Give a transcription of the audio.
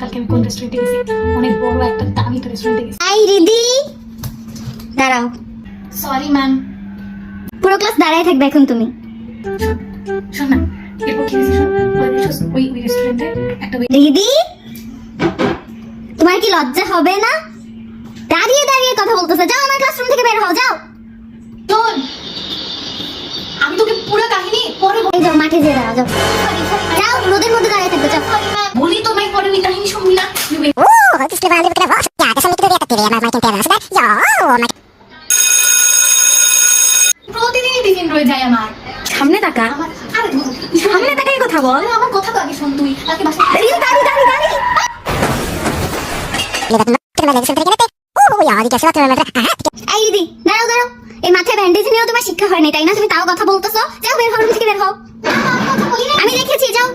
কালকে আমি কোন রেস্টুরেন্টে গেছি, অনেক বড় একটা দামি তো রেস্টুরেন্টে গেছি। আই রিদি, দাঁড়াও। Sorry ma'am. পুরো ক্লাস দাঁড়ায় থাকবে এখন তুমি। শোন না, এরপর কি হয়েছে শোন, ওই রেস্টুরেন্টে একটা রিদি, তোমার কি লজ্জা হবে না? দাঁড়িয়ে দাঁড়িয়ে কথা বলতেছে, যাও আমার ক্লাসরুম থেকে বের হও, যাও। শোন, আমি তোকে পুরো কাহিনী পরে এই যাও, মাঠে যেয়ে দাঁড়াও, যাও। যাও, রোদের মধ্যে দাঁড়িয়ে থাকবে, যাও। বলি তো নাই, পরে ওই কাহিনী শুনবি না। ti scrivo anche perché la voce, che sono tutti diretti, ma mai tempo adesso, ma প্রতিদিনই টিফিন রয়ে যায় আমার। সামনে তাকা, আমার আরে সামনে তাকাই কথা বল। আরে আমার কথা তো আগে শোন তুই। কালকে বাসায় দাঁড়িয়ে দাঁড়িয়ে দাঁড়িয়ে দাঁড়িয়ে le dato sempre che io di che sono এই দিদি, দাঁড়াও দাঁড়াও, এই মাথায় ব্যান্ডেজ নিয়েও তোমার শিক্ষা হয়নি তাই না? তুমি তাও কথা বলতেছো, যাও বের হও, রুম থেকে বের হও। আমি দেখেছি, যাও।